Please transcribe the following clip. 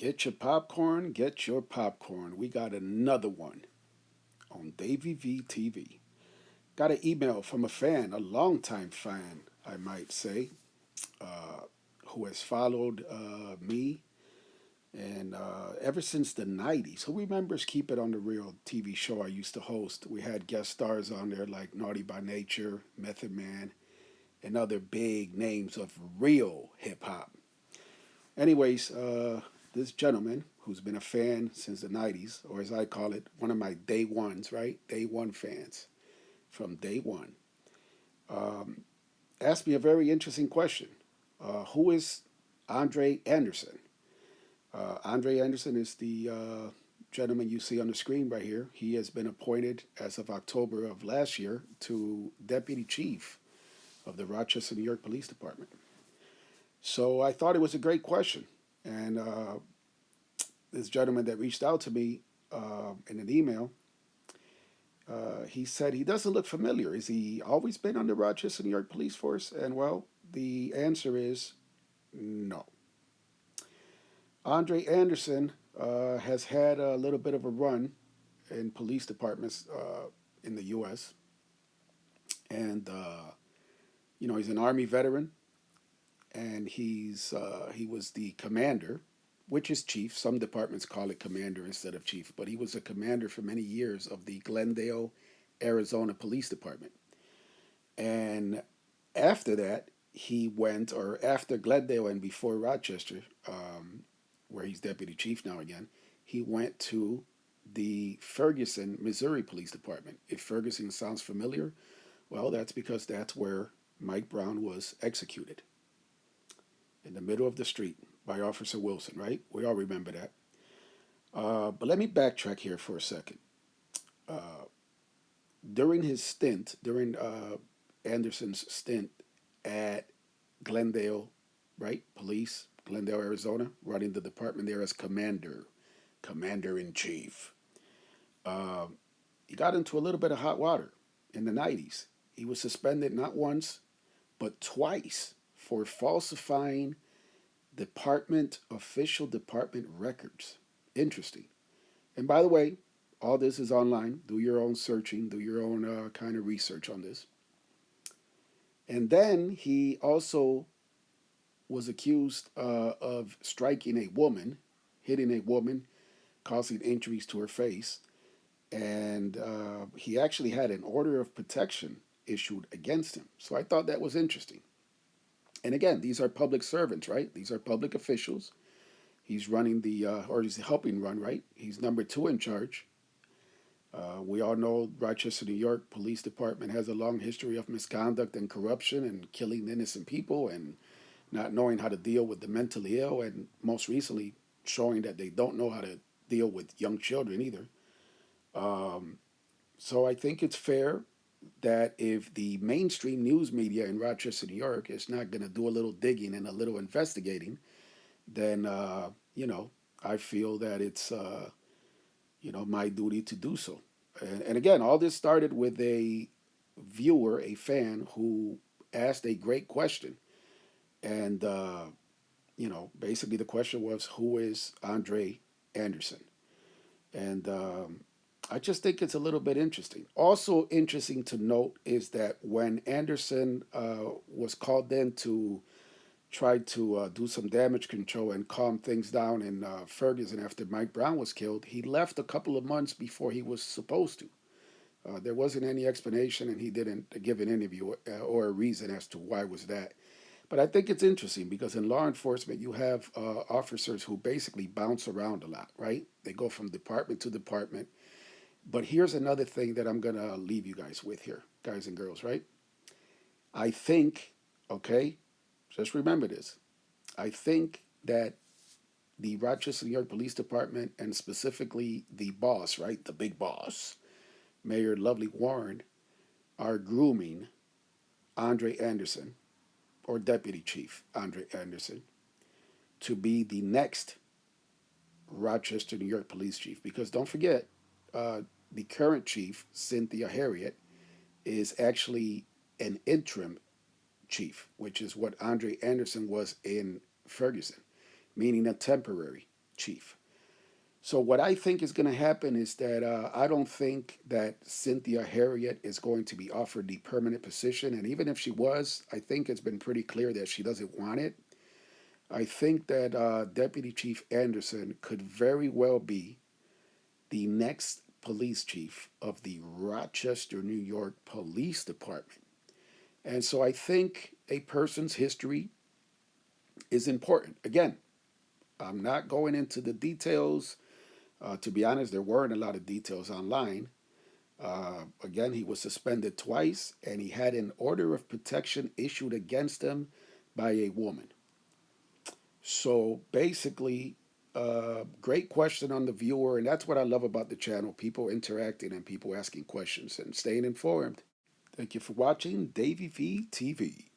Get your popcorn, get your popcorn. We got another one on Davy V TV. Got an email from a fan, a longtime fan, I might say, uh, who has followed me and ever since the 90s. Who remembers Keep It on the Real TV show I used to host? We had guest stars on there like Naughty by Nature, Method Man, and other big names of real hip hop. Anyways, this gentleman who's been a fan since the 90s, or as I call it, one of my day ones, right? Day one fans from day one, um, asked me a very interesting question. Who is Andre Anderson? Andre Anderson is the gentleman you see on the screen right here. He has been appointed as of October of last year to Deputy Chief of the Rochester, New York Police Department. So I thought it was a great question. And this gentleman that reached out to me in an email, he said he doesn't look familiar. Is he always been on the Rochester, New York Police Force? And well, the answer is no. Andre Anderson has had a little bit of a run in police departments in the U.S. And he's an Army veteran, and he was the commander, which is chief. Some departments call it commander instead of chief, but he was a commander for many years of the Glendale, Arizona Police Department. And after that, he went, or after Glendale and before Rochester, where he's deputy chief now again, he went to the Ferguson, Missouri Police Department. If Ferguson sounds familiar, well, that's because that's where Mike Brown was executed in the middle of the street by Officer Wilson, right? We all remember that. But let me backtrack here for a second. Uh, during his stint, during Anderson's stint at Glendale, right? Police, Glendale, Arizona, running the department there as commander in chief. Uh, he got into a little bit of hot water in the 90s. He was suspended not once, but twice for falsifying official department records. Interesting. And by the way, all this is online. Do your own searching, do your own kind of research on this. And then he also was accused of striking a woman, hitting a woman, causing injuries to her face. And he actually had an order of protection issued against him. So I thought that was interesting. And again, these are public servants, right? These are public officials. He's running or he's helping run, right? He's number two in charge. We all know Rochester, New York Police Department has a long history of misconduct and corruption and killing innocent people and not knowing how to deal with the mentally ill, and most recently showing that they don't know how to deal with young children either. Um, so I think it's fair that if the mainstream news media in Rochester, New York is not going to do a little digging and a little investigating, then, I feel that it's, my duty to do so. And again, all this started with a viewer, a fan, who asked a great question. And, basically the question was, who is Andre Anderson? And I just think it's a little bit interesting. Also, interesting to note is that when Anderson was called in to try to do some damage control and calm things down in Ferguson after Mike Brown was killed, he left a couple of months before he was supposed to. There wasn't any explanation, and he didn't give an interview or a reason as to why was that. But I think it's interesting because in law enforcement, you have officers who basically bounce around a lot, right? They go from department to department. But here's another thing that I'm going to leave you guys with here, guys and girls, right? I think, okay, just remember this. I think that the Rochester, New York Police Department, and specifically the boss, right, the big boss, Mayor Lovely Warren, are grooming Andre Anderson, or Deputy Chief Andre Anderson, to be the next Rochester, New York Police Chief. Because don't forget, uh, the current chief, Cynthia Harriet, is actually an interim chief, which is what Andre Anderson was in Ferguson, meaning a temporary chief. So what I think is going to happen is that I don't think that Cynthia Harriet is going to be offered the permanent position, and even if she was, I think it's been pretty clear that she doesn't want it. I think that Deputy Chief Anderson could very well be the next police chief of the Rochester, New York Police Department. And so I think a person's history is important. Again, I'm not going into the details. To be honest, there weren't a lot of details online. Again, he was suspended twice, and he had an order of protection issued against him by a woman. So basically, great question on the viewer, and that's what I love about the channel: people interacting and people asking questions and staying informed. Thank you for watching Davey V TV.